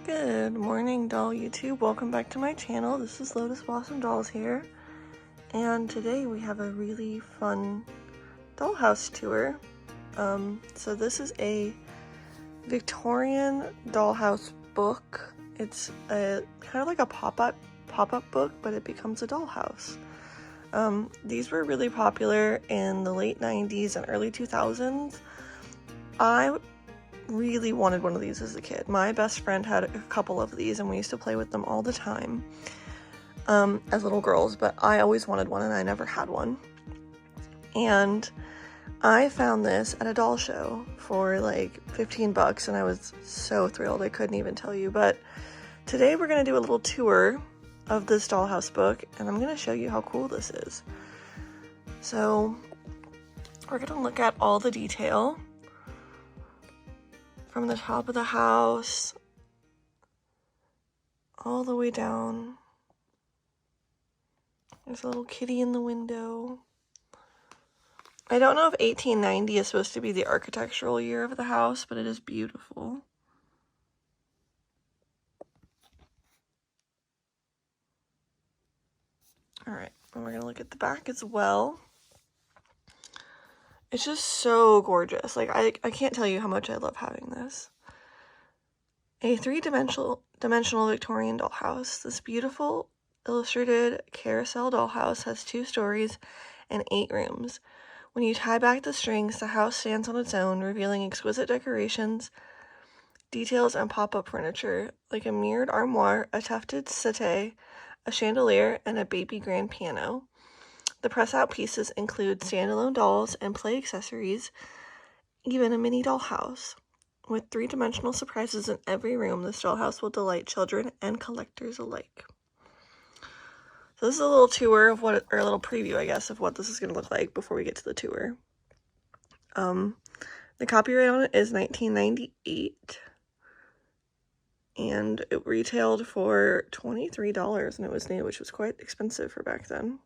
Good morning, doll YouTube. Welcome back to my channel. This is Lotus Blossom Dolls here, and today we have a really fun dollhouse tour. So this is a Victorian dollhouse book. It's a kind of like a pop-up book, but it becomes a dollhouse. These were really popular in the late 90s and early 2000s. I really wanted one of these as a kid. My best friend had a couple of these and we used to play with them all the time as little girls, but I always wanted one and I never had one. And I found this at a doll show for like 15 bucks and I was so thrilled I couldn't even tell you. But today we're going to do a little tour of this dollhouse book and I'm going to show you how cool this is. So we're going to look at all the detail from the top of the house all the way down. There's a little kitty in the window. I don't know if 1890 is supposed to be the architectural year of the house, but it is beautiful. Alright, and we're going to look at the back as well. It's just so gorgeous. Like, I can't tell you how much I love having this. A three-dimensional Victorian dollhouse. This beautiful illustrated carousel dollhouse has 2 stories and 8 rooms. When you tie back the strings, the house stands on its own, revealing exquisite decorations, details, and pop-up furniture, like a mirrored armoire, a tufted settee, a chandelier, and a baby grand piano. The press-out pieces include standalone dolls and play accessories, even a mini dollhouse. With 3-dimensional surprises in every room, this dollhouse will delight children and collectors alike. So this is a little tour of what, or a little preview, I guess, of what this is going to look like before we get to the tour. The copyright on it is 1998, and it retailed for $23, and it was new, which was quite expensive for back then.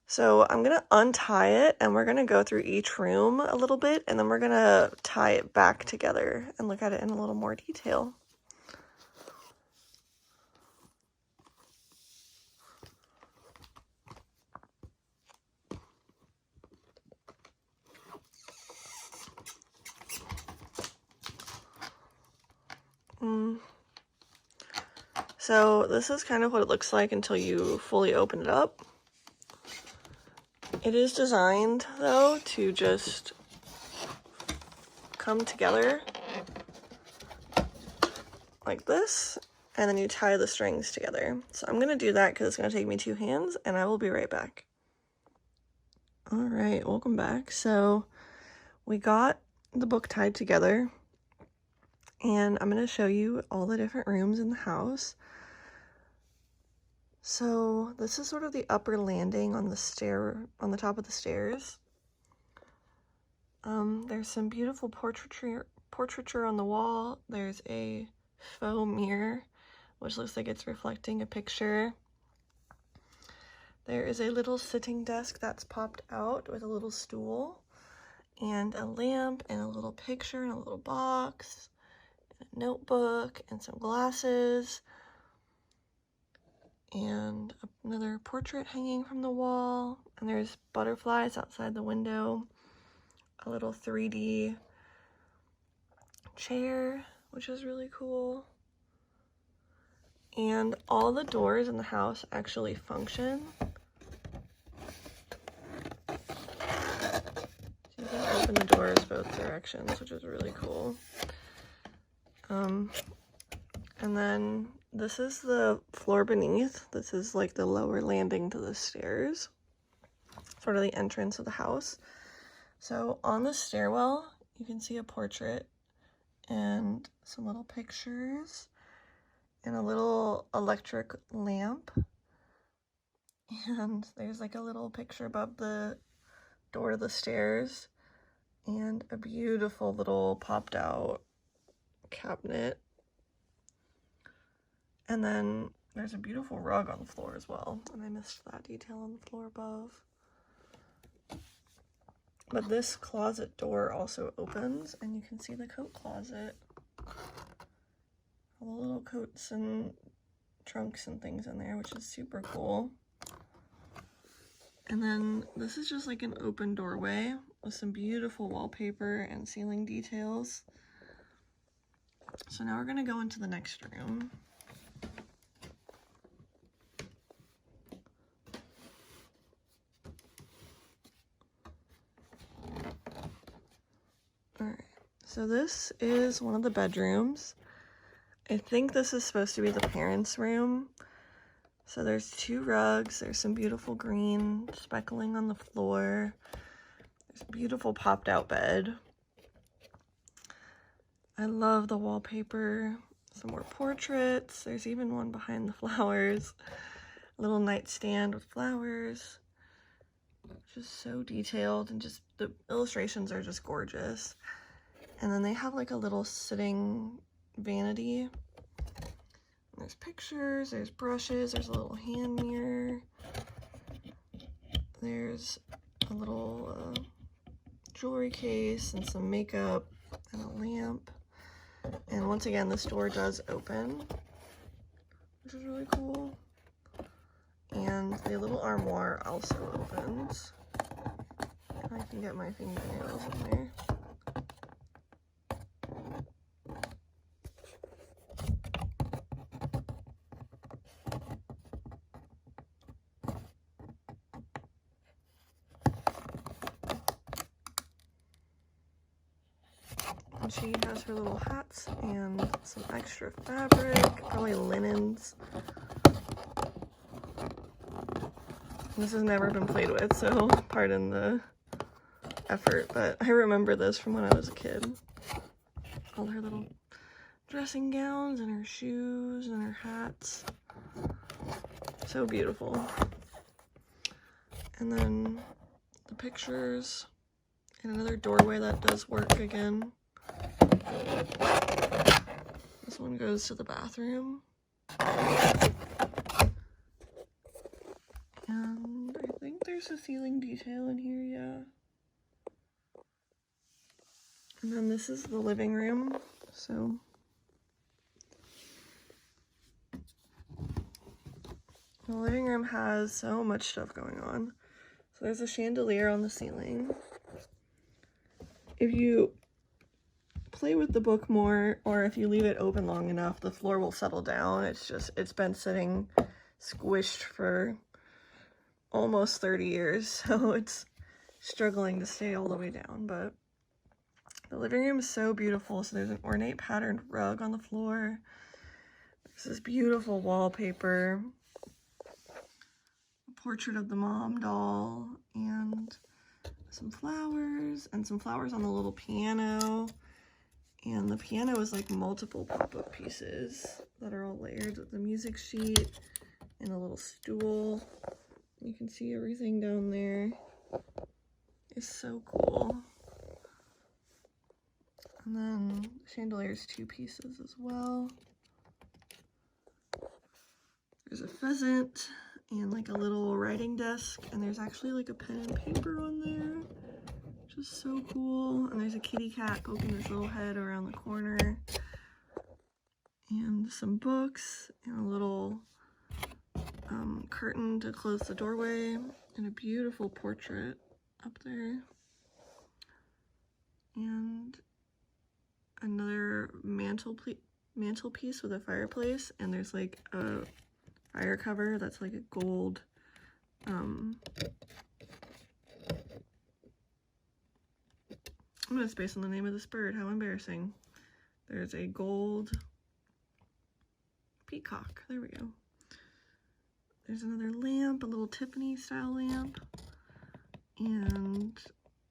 So I'm going to untie it and we're going to go through each room a little bit and then we're going to tie it back together and look at it in a little more detail. So this is kind of what it looks like until you fully open it up. It is designed, though, to just come together like this, and then you tie the strings together. So I'm going to do that because it's going to take me 2 hands, and I will be right back. Alright, welcome back. So we got the book tied together, and I'm going to show you all the different rooms in the house. So this is sort of the upper landing on the top of the stairs. There's some beautiful portraiture on the wall. There's a faux mirror, which looks like it's reflecting a picture. There is a little sitting desk that's popped out with a little stool, and a lamp, and a little picture, and a little box, and a notebook, and some glasses. And another portrait hanging from the wall, and there's butterflies outside the window, a little 3D chair, which is really cool, and all the doors in the house actually function. So you can open the doors both directions, which is really cool. And then this is the floor beneath. This is like the lower landing to the stairs, sort of the entrance of the house. So on the stairwell, you can see a portrait and some little pictures and a little electric lamp. And there's like a little picture above the door to the stairs and a beautiful little popped out cabinet. And then there's a beautiful rug on the floor as well, and I missed that detail on the floor above. But this closet door also opens, and you can see the coat closet all the little coats and trunks and things in there, which is super cool. And then this is just like an open doorway with some beautiful wallpaper and ceiling details. So now we're gonna go into the next room. Alright, so this is one of the bedrooms. I think this is supposed to be the parents' room. So there's 2 rugs, there's some beautiful green speckling on the floor. There's a beautiful popped out bed. I love the wallpaper. Some more portraits. There's even one behind the flowers. A little nightstand with flowers. Just so detailed, and just the illustrations are just gorgeous. And then they have like a little sitting vanity. There's pictures, there's brushes, there's a little hand mirror. There's a little jewelry case and some makeup and a lamp. And once again, this door does open, which is really cool. And the little armoire also opens. If I can get my fingernails in there. And she has her little hats and some extra fabric, probably linens. This has never been played with, so pardon the effort, but I remember this from when I was a kid. All her little dressing gowns and her shoes and her hats. So beautiful. And then the pictures and another doorway that does work again. This one goes to the bathroom. And I think there's a ceiling detail in here, yeah. And then this is the living room, so the living room has so much stuff going on. So there's a chandelier on the ceiling. If you play with the book more, or if you leave it open long enough, the floor will settle down. It's been sitting squished for almost 30 years, so it's struggling to stay all the way down, but the living room is so beautiful. So there's an ornate patterned rug on the floor. There's this beautiful wallpaper, a portrait of the mom doll, and some flowers on the little piano. And the piano is like multiple pop-up pieces that are all layered with the music sheet and a little stool. You can see everything down there. It's so cool. And then the chandelier's 2 pieces as well. There's a pheasant and like a little writing desk, and there's actually like a pen and paper on there, which is so cool. And there's a kitty cat poking his little head around the corner, and some books and a little curtain to close the doorway, and a beautiful portrait up there, and another mantelpiece with a fireplace, and there's like a fire cover that's like a gold I'm gonna space on the name of this bird, how embarrassing. There's a gold peacock, there we go. There's another lamp, a little Tiffany style lamp, and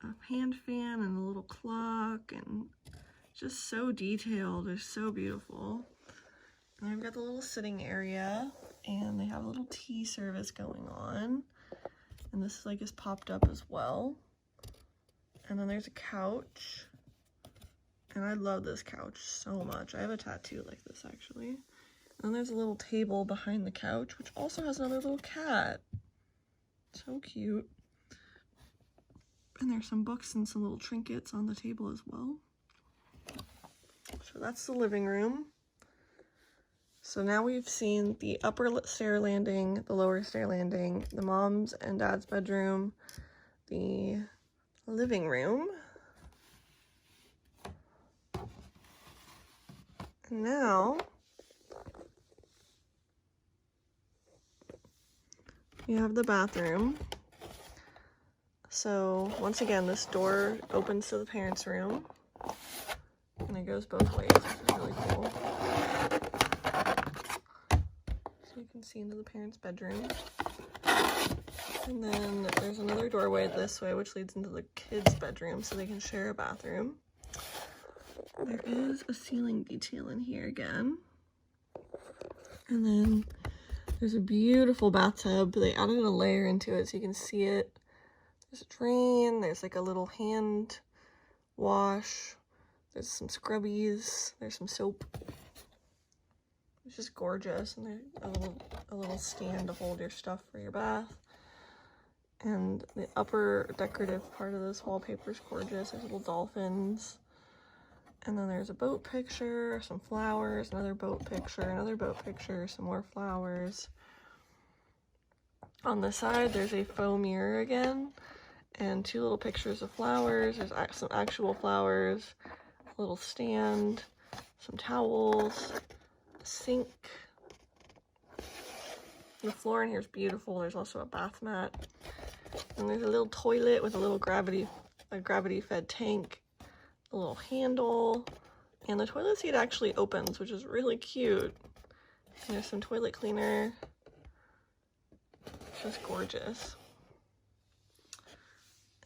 a hand fan and a little clock, and just so detailed. It's so beautiful. And I've got the little sitting area, and they have a little tea service going on, and this like is popped up as well. And then there's a couch, and I love this couch so much. I have a tattoo like this actually. And then there's a little table behind the couch, which also has another little cat. So cute. And there's some books and some little trinkets on the table as well. So that's the living room. So now we've seen the upper stair landing, the lower stair landing, the mom's and dad's bedroom, the living room. And now you have the bathroom. So once again, this door opens to the parents' room, and it goes both ways, which is really cool. So you can see into the parents' bedroom. And then there's another doorway this way, which leads into the kids' bedroom, so they can share a bathroom. There is a ceiling detail in here again. And then there's a beautiful bathtub. They added a layer into it so you can see it. There's a drain, there's like a little hand wash, there's some scrubbies, there's some soap. It's just gorgeous, and there's a little stand to hold your stuff for your bath. And the upper decorative part of this wallpaper is gorgeous. There's little dolphins. And then there's a boat picture, some flowers, another boat picture, some more flowers. On the side, there's a faux mirror again, and two little pictures of flowers. There's some actual flowers, a little stand, some towels, a sink. The floor in here is beautiful. There's also a bath mat. And there's a little toilet with a little gravity-fed tank, a little handle, and the toilet seat actually opens, which is really cute. And there's some toilet cleaner. It's just gorgeous.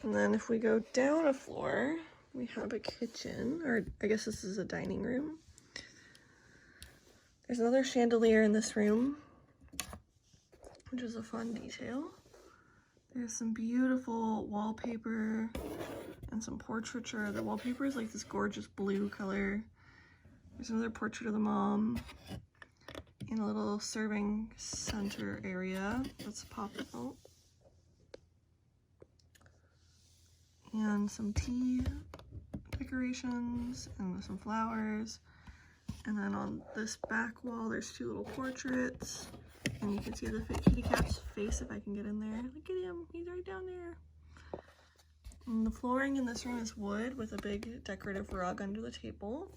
And then if we go down a floor, we have a kitchen, or I guess this is a dining room. There's another chandelier in this room, which is a fun detail. There's some beautiful wallpaper and some portraiture. The wallpaper is like this gorgeous blue color. There's another portrait of the mom in a little serving center area that's popped out. And some tea decorations and some flowers. And then on this back wall, there's two little portraits. And you can see the kitty cat's face if I can get in there. Look at him, he's right down there. And the flooring in this room is wood with a big decorative rug under the table.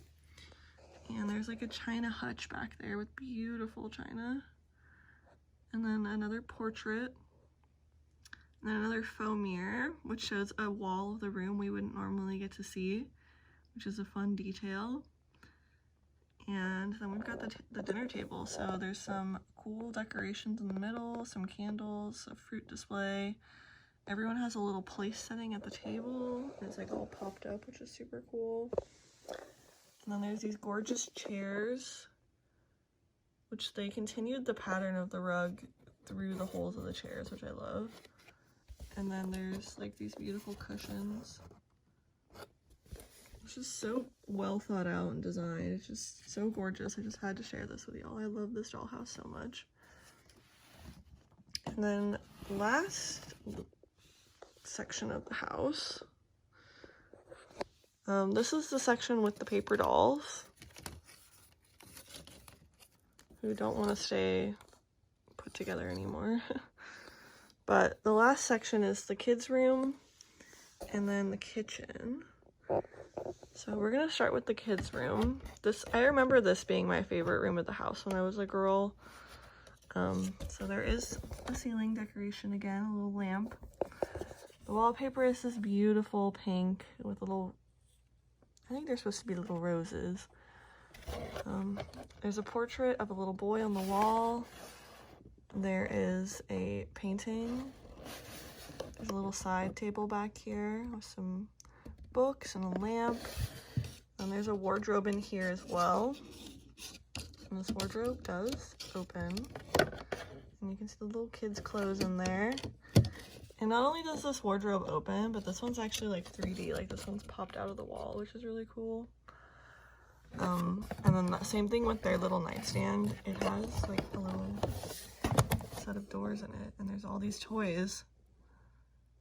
And there's like a china hutch back there with beautiful china. And then another portrait. And then another faux mirror, which shows a wall of the room we wouldn't normally get to see, which is a fun detail. And then we've got the dinner table. So there's some cool decorations in the middle, some candles, a fruit display. Everyone has a little place setting at the table. It's like all popped up, which is super cool. And then there's these gorgeous chairs, which they continued the pattern of the rug through the holes of the chairs, which I love. And then there's like these beautiful cushions. It's just so well thought out and designed. It's just so gorgeous. I just had to share this with y'all. I love this dollhouse so much. And then last section of the house. This is the section with the paper dolls who don't want to stay put together anymore. But the last section is the kids' room and then the kitchen. So we're gonna start with the kids' room. I remember this being my favorite room of the house when I was a girl. So there is a ceiling decoration again, a little lamp. The wallpaper is this beautiful pink with little, I think they're supposed to be little roses. There's a portrait of a little boy on the wall. There is a painting. There's a little side table back here with some books and a lamp. And there's a wardrobe in here as well. And this wardrobe does open. And you can see the little kids' clothes in there. And not only does this wardrobe open, but this one's actually like 3D. Like this one's popped out of the wall, which is really cool. And then the same thing with their little nightstand. It has like a little set of doors in it, and there's all these toys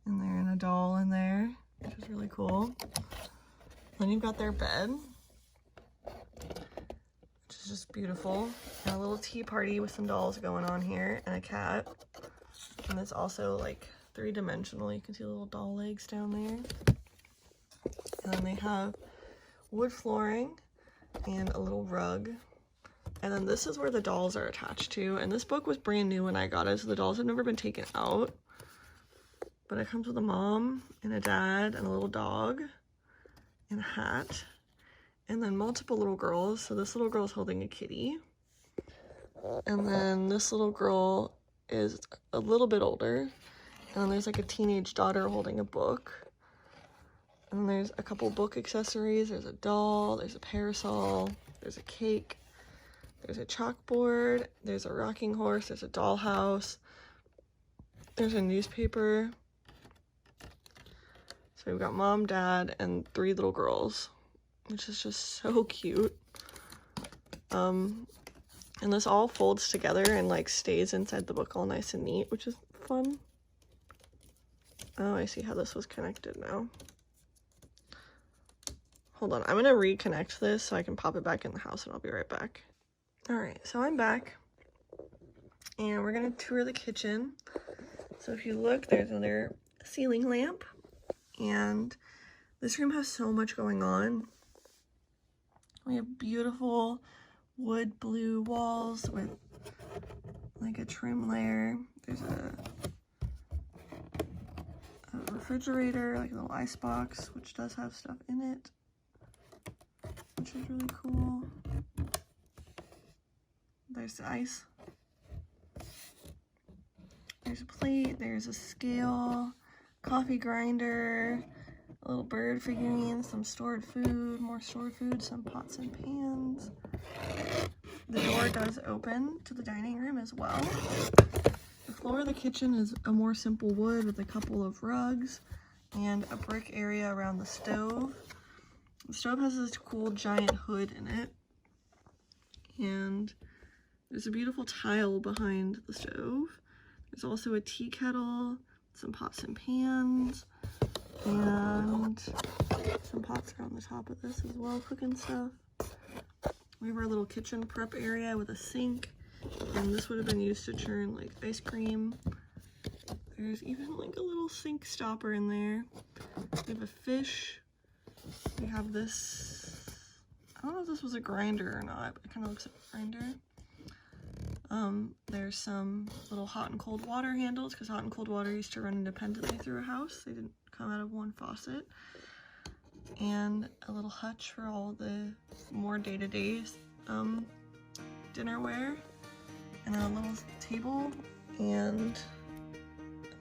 in there and a doll in there, which is really cool. Then you've got their bed, which is is just beautiful. And a little tea party with some dolls going on here, and a cat. And it's also like 3-dimensional. You can see the little doll legs down there. And then they have wood flooring and a little rug. And then this is where the dolls are attached to. And this book was brand new when I got it, so the dolls have never been taken out. But it comes with a mom and a dad and a little dog and a hat. And then multiple little girls. So this little girl is holding a kitty. And then this little girl is a little bit older. And then there's like a teenage daughter holding a book. And then there's a couple book accessories. There's a doll, there's a parasol, there's a cake, there's a chalkboard, there's a rocking horse, there's a dollhouse, there's a newspaper. So we've got mom, dad, and 3 little girls, which is just so cute. And this all folds together and like stays inside the book all nice and neat, which is fun. Oh, I see how this was connected now. Hold on, I'm gonna reconnect this so I can pop it back in the house, and I'll be right back. All right, so I'm back, and we're gonna tour the kitchen. So if you look, there's another ceiling lamp, and this room has so much going on. We have beautiful wood blue walls with like a trim layer. There's a refrigerator, like a little ice box, which does have stuff in it, which is really cool. There's the ice. There's a plate, there's a scale, coffee grinder, a little bird figurine, some stored food, more stored food, some pots and pans. The door does open to the dining room as well. The floor of the kitchen is a more simple wood with a couple of rugs and a brick area around the stove. The stove has this cool giant hood in it, and there's a beautiful tile behind the stove. There's also a tea kettle, some pots and pans, and some pots are on the top of this as well, cooking stuff. We have our little kitchen prep area with a sink, and this would have been used to churn like ice cream. There's even like a little sink stopper in there. We have a fish. We have this, I don't know if this was a grinder or not, but it kind of looks like a grinder. There's some little hot and cold water handles, because hot and cold water used to run independently through a house. They didn't come out of one faucet. And a little hutch for all the more day-to-day dinnerware. And then a little table, and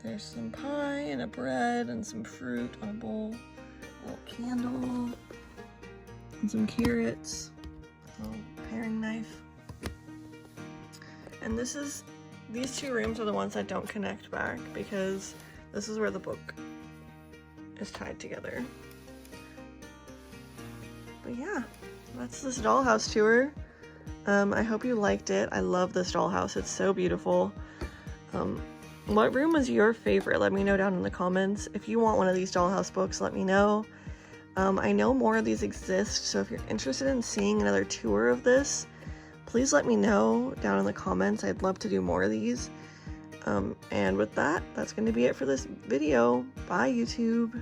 there's some pie and a bread and some fruit on a bowl, a little candle, and some carrots, a little paring knife. And these 2 rooms are the ones that don't connect back, because this is where the book is tied together. But yeah, that's this dollhouse tour. I hope you liked it. I love this dollhouse. It's so beautiful. What room was your favorite? Let me know down in the comments. If you want one of these dollhouse books, let me know. I know more of these exist, so if you're interested in seeing another tour of this, please let me know down in the comments. I'd love to do more of these. And with that, that's going to be it for this video. Bye, YouTube.